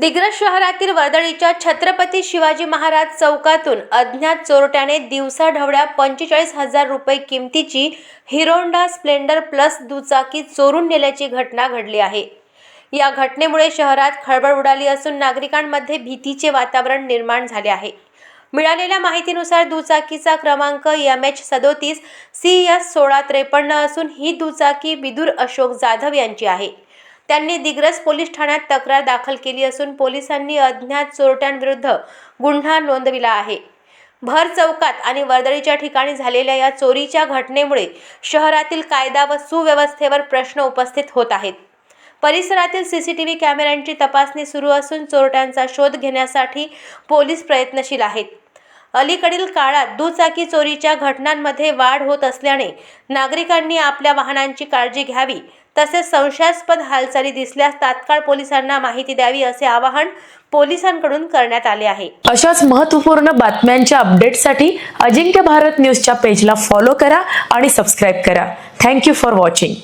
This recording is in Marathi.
दिग्रस शहरातील वर्दळीच्या छत्रपती शिवाजी महाराज चौकातून अज्ञात चोरट्याने दिवसाढवळ्या 45,000 रुपये किमतीची हिरो होंडा स्प्लेंडर प्लस दुचाकी चोरून नेल्याची घटना घडली आहे। या घटनेमुळे शहरात खळबळ उडाली असून नागरिकांमध्ये भीतीचे वातावरण निर्माण झाले आहे। मिळालेल्या माहितीनुसार दुचाकीचा क्रमांक MH37 CS 1653 असून ही दुचाकी विदुर अशोक जाधव यांची आहे। त्यांनी दिग्रस पोलीस ठाण्यात तक्रार दाखल केली असून पोलिसांनी अज्ञात चोरट्यांविरुद्ध गुन्हा नोंदविला आहे। भर चौकात आणि वर्दळीच्या ठिकाणी झालेल्या या चोरीच्या घटनेमुळे शहरातील कायदा व सुव्यवस्थेवर प्रश्न उपस्थित होत आहेत। परिसरातील CCTV कॅमेऱ्यांची तपासणी सुरू असून चोरट्यांचा शोध घेण्यासाठी पोलीस प्रयत्नशील आहेत। अलीकडील काळात दुचाकी चोरीच्या घटनांमध्ये वाढ होत असल्याने नागरिकांनी आपल्या वाहनांची काळजी घ्यावी, तसेच संशयास्पद हालचाली दिसल्यास तात्काळ पोलिसांना माहिती द्यावी असे आवाहन पोलिसांकडून करण्यात आले आहे। अशाच महत्त्वपूर्ण बातम्यांच्या अपडेटसाठी अजिंक्य भारत न्यूजच्या पेजला फॉलो करा आणि सबस्क्राइब करा। Thank you for watching.